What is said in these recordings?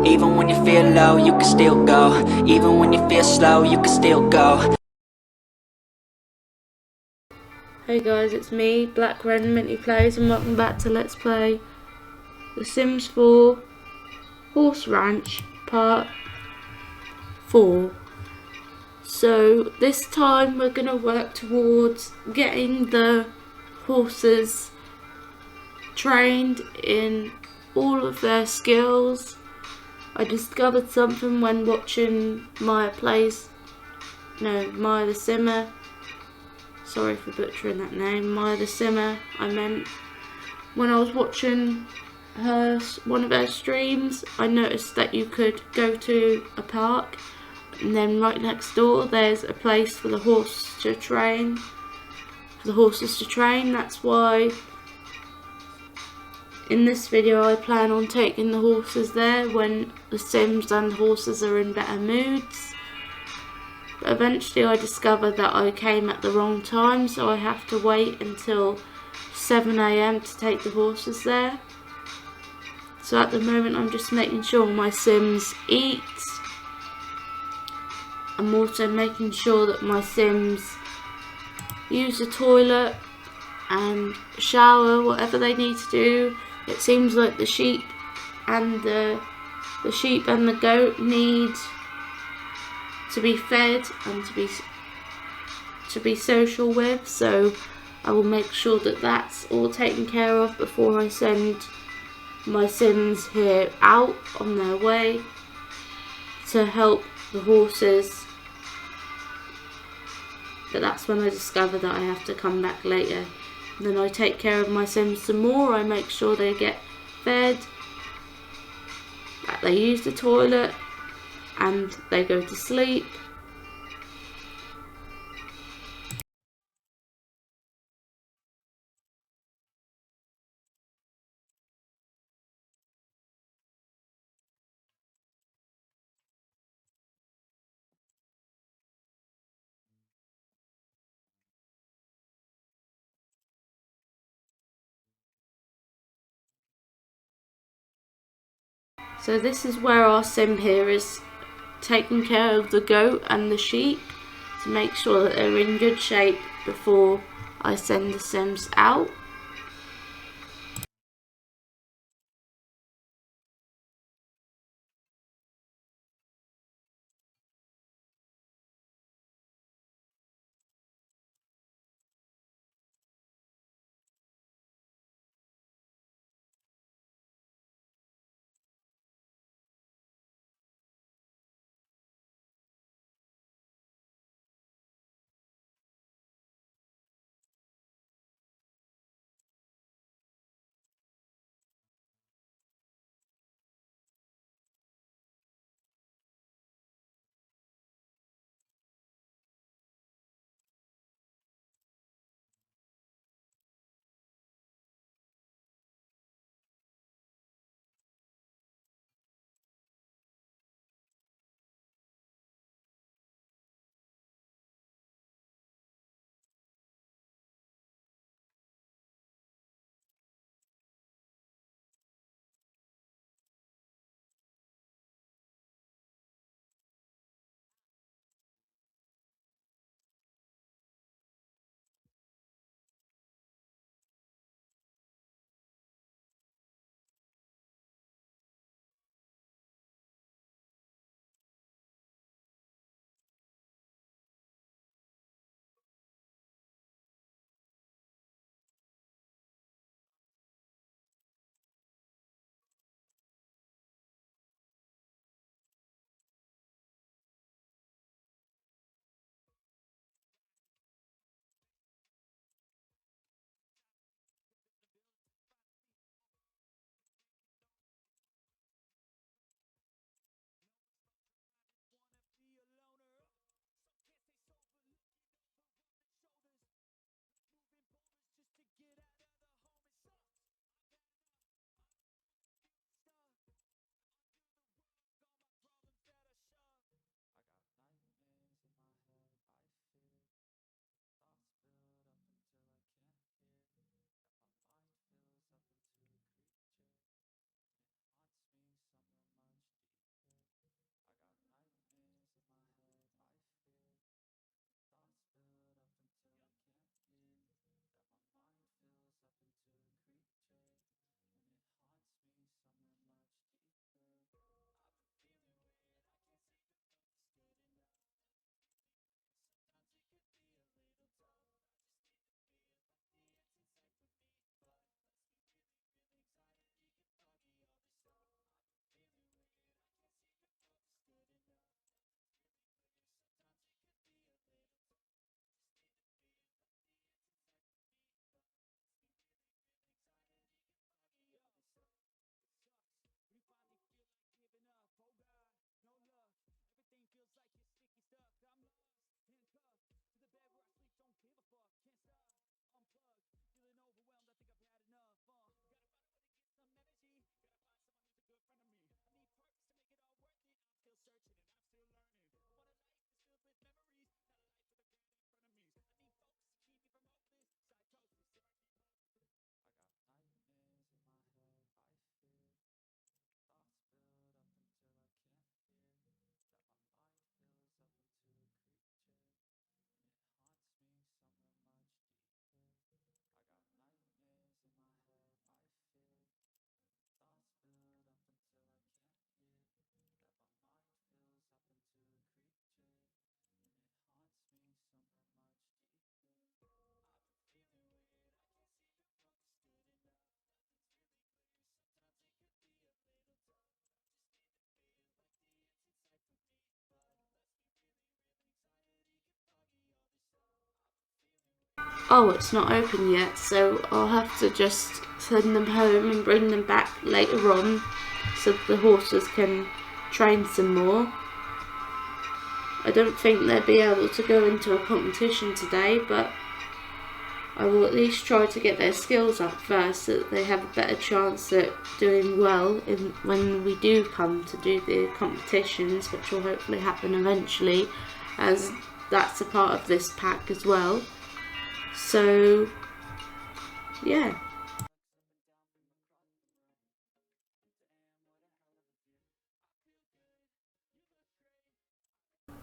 Even when you feel low, you can still go. Even when you feel slow, you can still go. Hey guys, it's me, Black Ren Minty Plays, and welcome back to Let's Play The Sims 4 Horse Ranch Part 4. So this time we're going to work towards getting the horses trained in all of their skills. I discovered something when watching Maya the Simmer. Sorry for butchering that name. Maya the Simmer, I meant. When I was watching one of her streams, I noticed that you could go to a park and then right next door there's a place for the horses to train. That's why in this video I plan on taking the horses there when the Sims and the horses are in better moods. But eventually I discovered that I came at the wrong time, so I have to wait until 7 AM to take the horses there. So at the moment I'm just making sure my Sims eat. I'm also making sure that my Sims use the toilet and shower, whatever they need to do. It seems like the sheep and the goat need to be fed and to be social with, so I will make sure that that's all taken care of before I send my Sims here out on their way to help the horses. But that's when I discover that I have to come back later. Then I take care of my Sims some more. I make sure they get fed, that they use the toilet, and they go to sleep. So this is where our Sim here is taking care of the goat and the sheep to make sure that they're in good shape before I send the Sims out. oh, it's not open yet, so I'll have to just send them home and bring them back later on so the horses can train some more. I don't think they'll be able to go into a competition today, but I will at least try to get their skills up first so that they have a better chance at doing well when we do come to do the competitions, which will hopefully happen eventually, as that's a part of this pack as well. So yeah.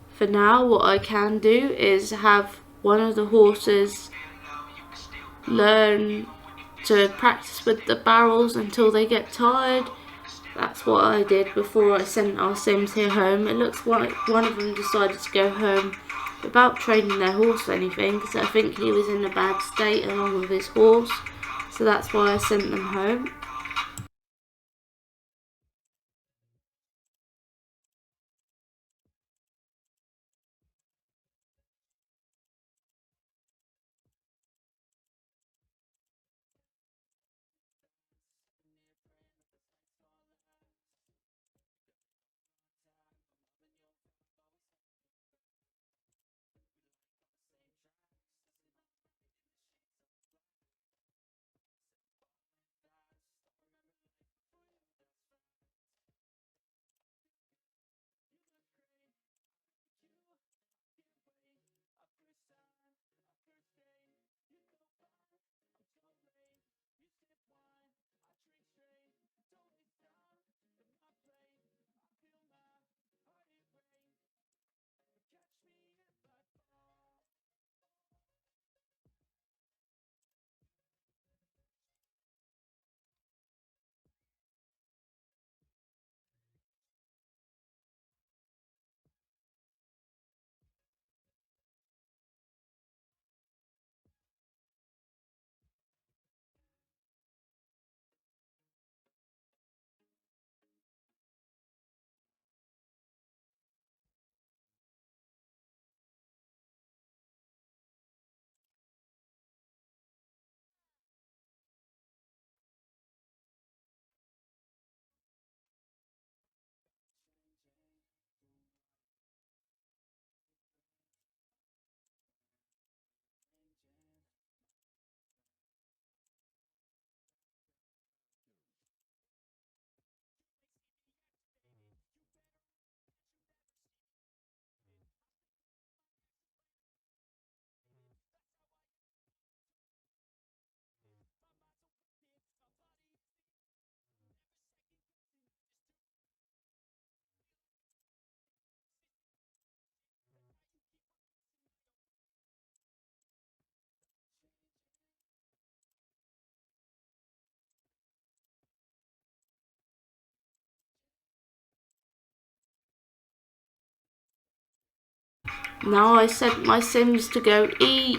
For now, what I can do is have one of the horses learn to practice with the barrels until they get tired. That's what I did before I sent our Sims here home. It looks like one of them decided to go home without training their horse or anything, because I think he was in a bad state along with his horse. So that's why I sent them home. Now I sent my Sims to go eat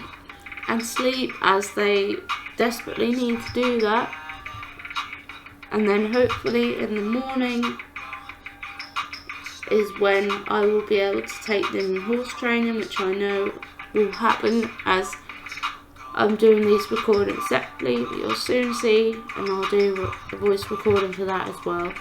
and sleep, as they desperately need to do that. And then hopefully in the morning is when I will be able to take them horse training, which I know will happen as I'm doing these recordings separately, but you'll soon see, and I'll do a voice recording for that as well.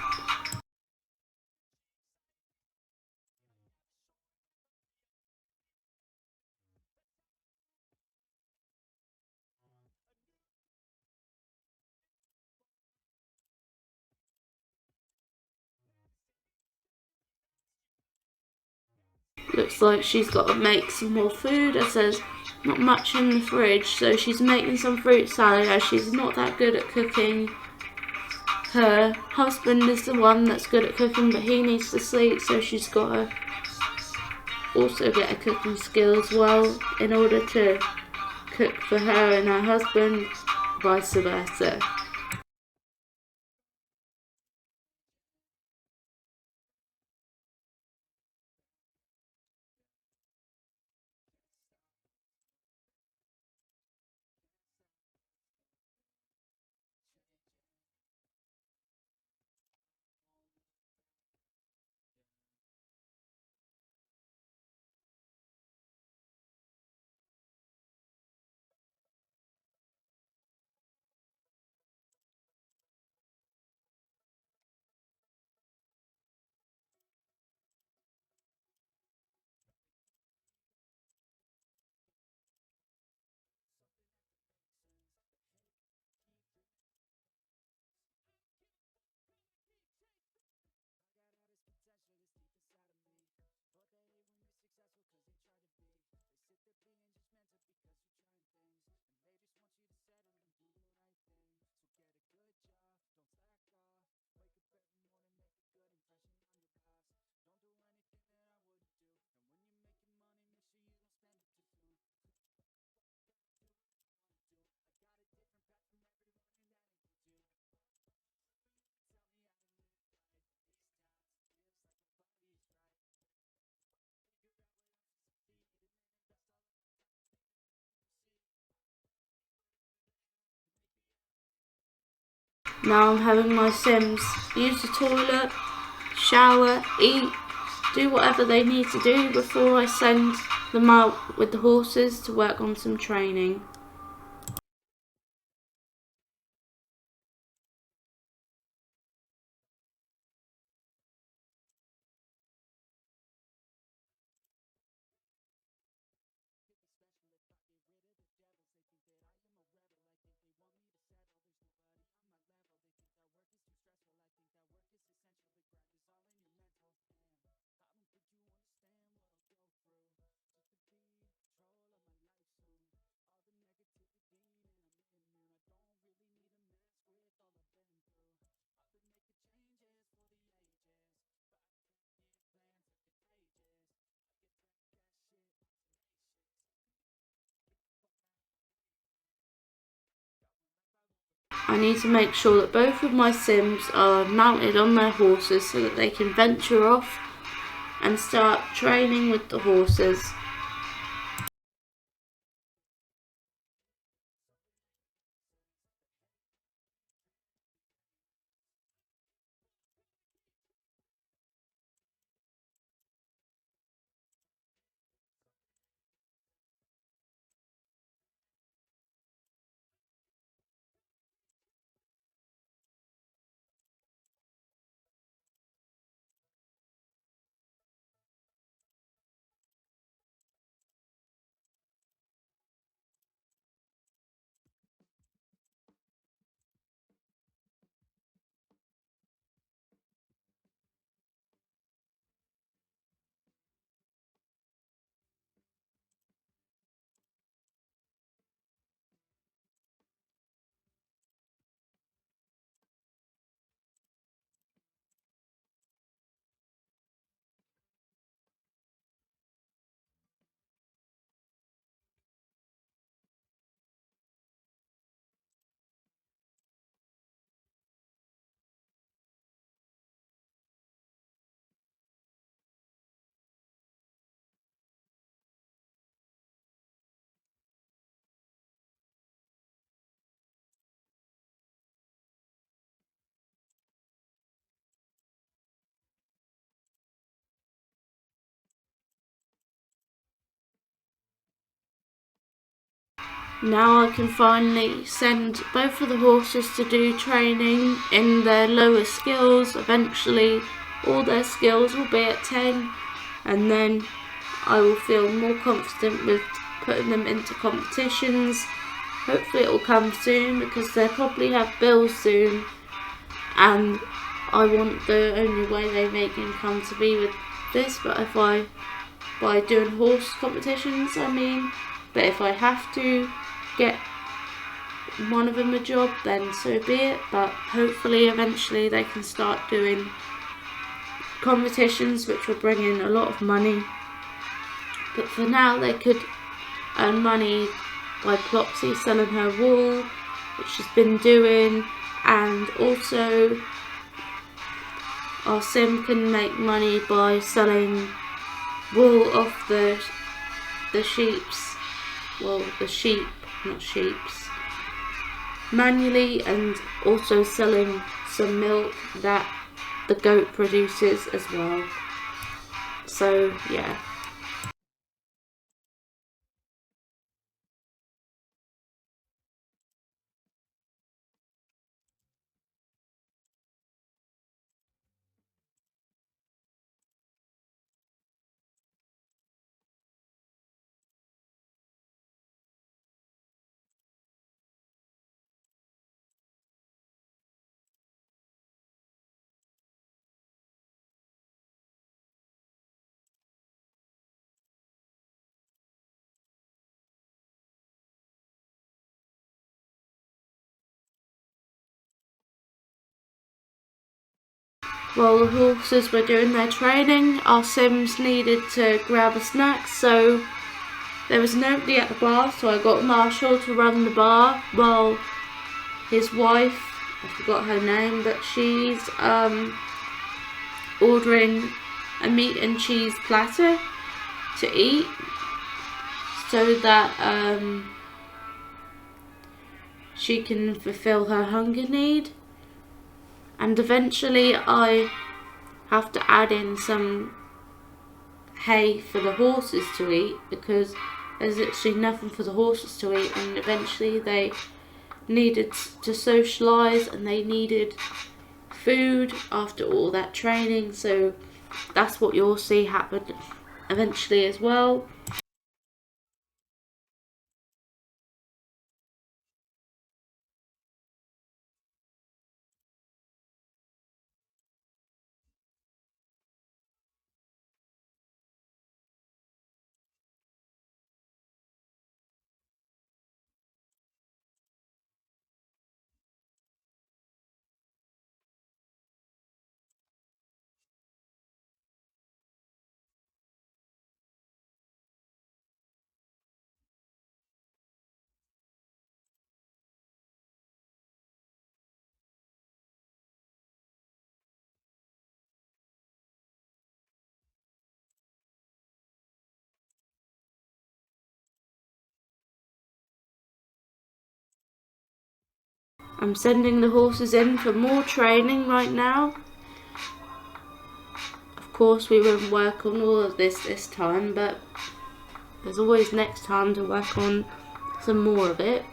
Looks like she's got to make some more food, as there's not much in the fridge, so she's making some fruit salad as she's not that good at cooking. Her husband is the one that's good at cooking, but he needs to sleep, so she's got to also get a cooking skill as well in order to cook for her and her husband, vice versa. Now I'm having my Sims use the toilet, shower, eat, do whatever they need to do before I send them out with the horses to work on some training. I need to make sure that both of my Sims are mounted on their horses so that they can venture off and start training with the horses. Now I can finally send both of the horses to do training in their lower skills. Eventually all their skills will be at 10, and then I will feel more confident with putting them into competitions. Hopefully it will come soon because they'll probably have bills soon, and I want the only way they make income to be with this, but if I, by doing horse competitions I mean, but if I have to get one of them a job then so be it, but hopefully eventually they can start doing competitions which will bring in a lot of money. But for now they could earn money by Plopsy selling her wool, which she's been doing, and also our Sim can make money by selling wool off the sheep's, well, the sheep, not sheep's, manually, and also selling some milk that the goat produces as well. So yeah. While the horses were doing their training, our Sims needed to grab a snack, so there was nobody at the bar, so I got Marshall to run the bar while his wife, I forgot her name, but she's ordering a meat and cheese platter to eat so that she can fulfill her hunger need. And eventually I have to add in some hay for the horses to eat, because there's literally nothing for the horses to eat, and eventually they needed to socialise and they needed food after all that training, so that's what you'll see happen eventually as well. I'm sending the horses in for more training right now. Of course we won't work on all of this time, but there's always next time to work on some more of it.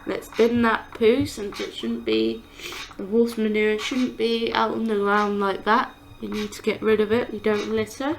Let's bin that poo, since it shouldn't be, the horse manure shouldn't be out on the ground like that. We need to get rid of it, we don't litter.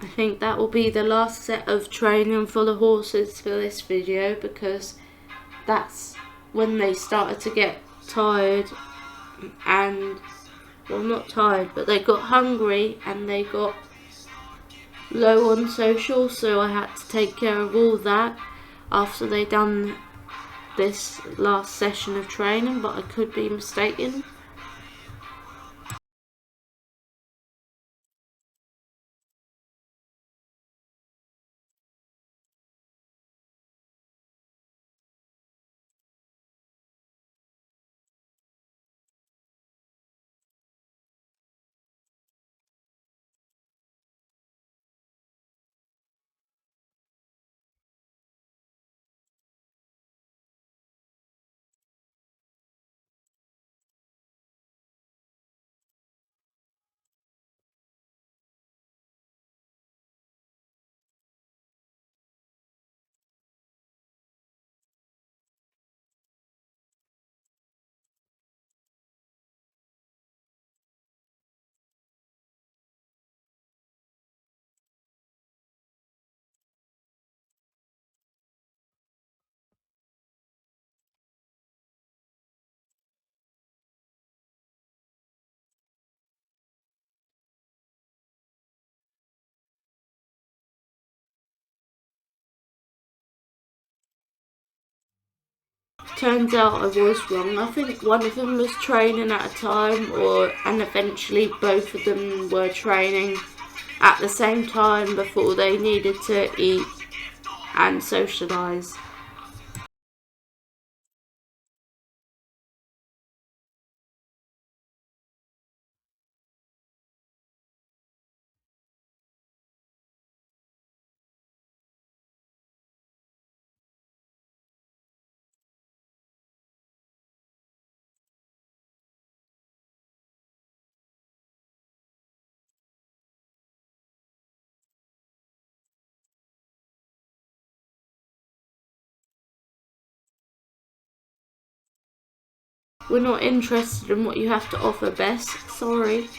I think that will be the last set of training for the horses for this video, because that's when they started to get tired and, well, not tired, but they got hungry and they got low on social, so I had to take care of all that after they done this last session of training, but I could be mistaken. Turns out I was wrong. I think one of them was training at a time, and eventually both of them were training at the same time before they needed to eat and socialise. We're not interested in what you have to offer, Bess. Sorry.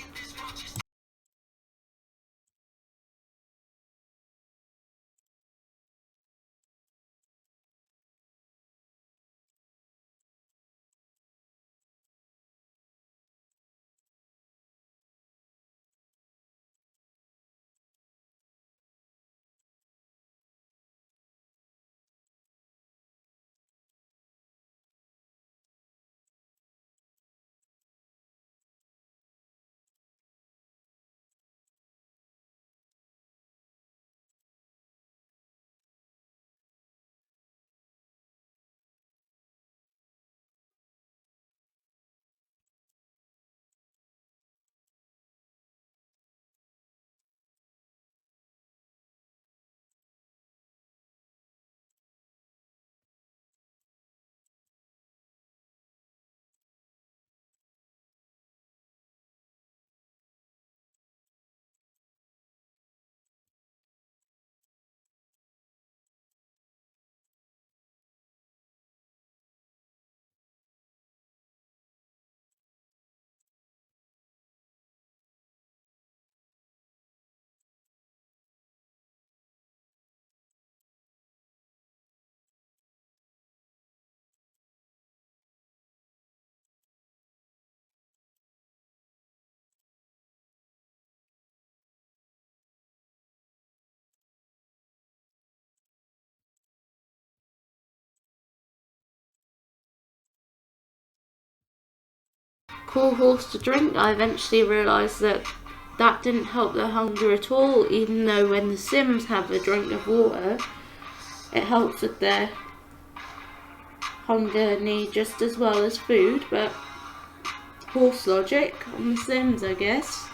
Call horse to drink. I eventually realised that didn't help their hunger at all, even though when the Sims have a drink of water, it helps with their hunger need just as well as food, but horse logic on the Sims, I guess.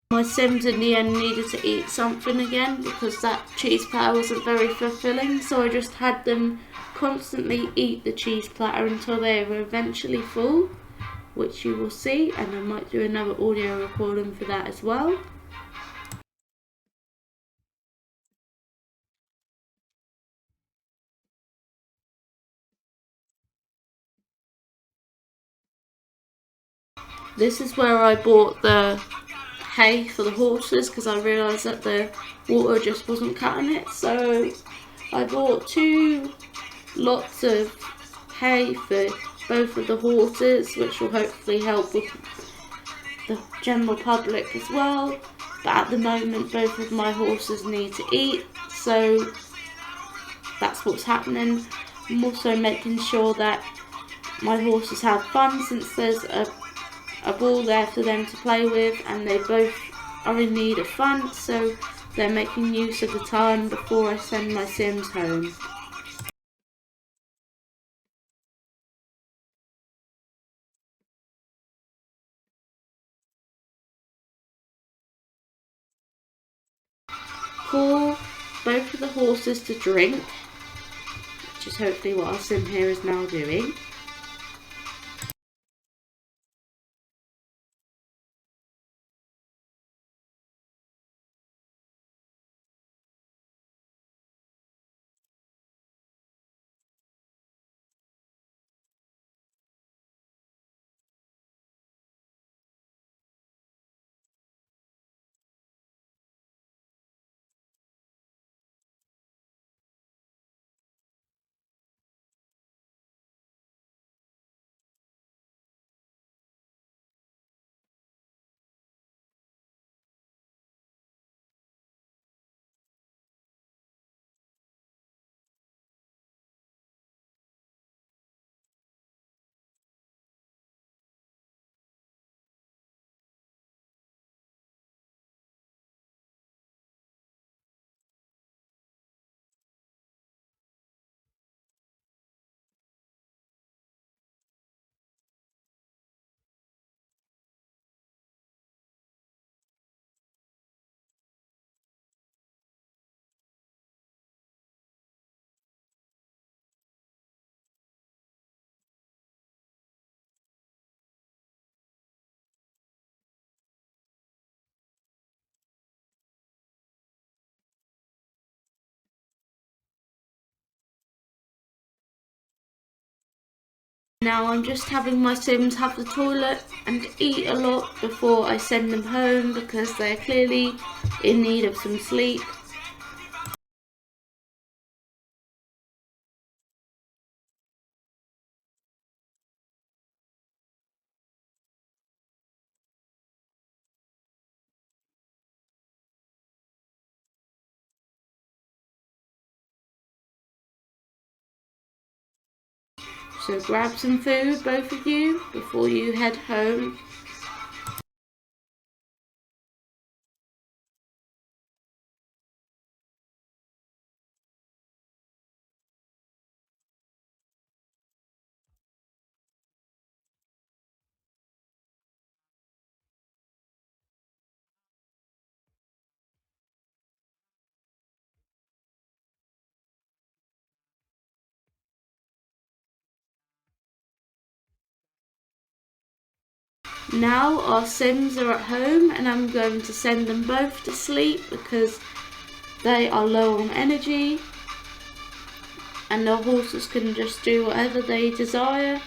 My Sims in the end needed to eat something again because that cheese platter wasn't very fulfilling, so I just had them constantly eat the cheese platter until they were eventually full, which you will see, and I might do another audio recording for that as well. This is where I bought the hay for the horses because I realised that the water just wasn't cutting it, so I bought 2 lots of hay for both of the horses, which will hopefully help with the general public as well. But at the moment both of my horses need to eat, so that's what's happening. I'm also making sure that my horses have fun since there's a ball there for them to play with, and they both are in need of fun, so they're making use of the time before I send my Sims home. Pour both of the horses to drink, which is hopefully what our Sim here is now doing. Now I'm just having my Sims have the toilet and eat a lot before I send them home because they're clearly in need of some sleep. So grab some food, both of you, before you head home. Now our Sims are at home and I'm going to send them both to sleep because they are low on energy and their horses can just do whatever they desire.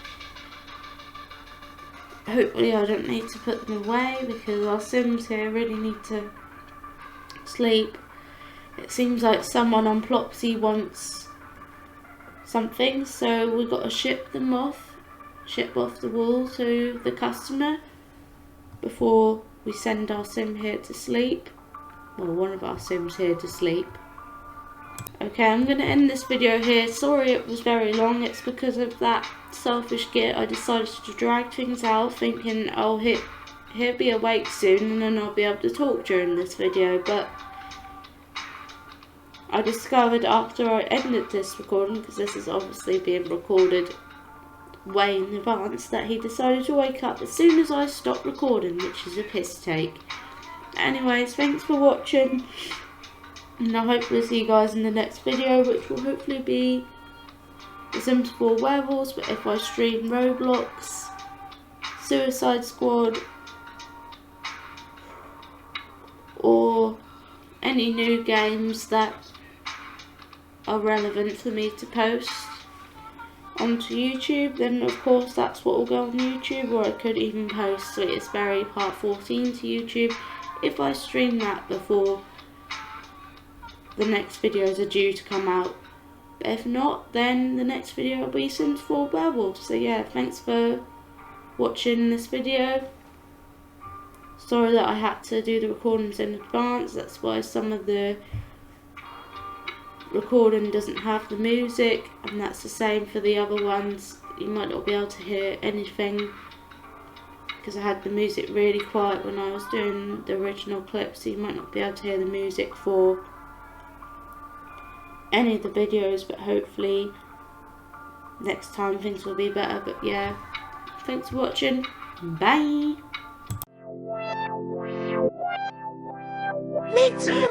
Hopefully I don't need to put them away because our Sims here really need to sleep. It seems like someone on Plopsy wants something, so we've got to ship off the wool to the customer before we send our Sim here to sleep. Well, one of our Sims here to sleep. Okay, I'm going to end this video here. Sorry it was very long. It's because of that selfish git. I decided to drag things out thinking, oh, he'll be awake soon and then I'll be able to talk during this video. But I discovered after I ended this recording, because this is obviously being recorded way in advance, that he decided to wake up as soon as I stopped recording, which is a piss take. Anyways, thanks for watching, and I hope to see you guys in the next video, which will hopefully be The Sims 4 Werewolves, but if I stream Roblox, Suicide Squad, or any new games that are relevant for me to post onto YouTube, then of course that's what will go on YouTube. Or I could even post Sweetest Berry Part 14 to YouTube if I stream that before the next videos are due to come out. But if not, then the next video will be Sims 4 Werewolves. So yeah, thanks for watching this video. Sorry that I had to do the recordings in advance, that's why some of the recording doesn't have the music, and that's the same for the other ones. You might not be able to hear anything because I had the music really quiet when I was doing the original clip, so you might not be able to hear the music for any of the videos, but hopefully next time things will be better. But yeah, thanks for watching, bye. Me too,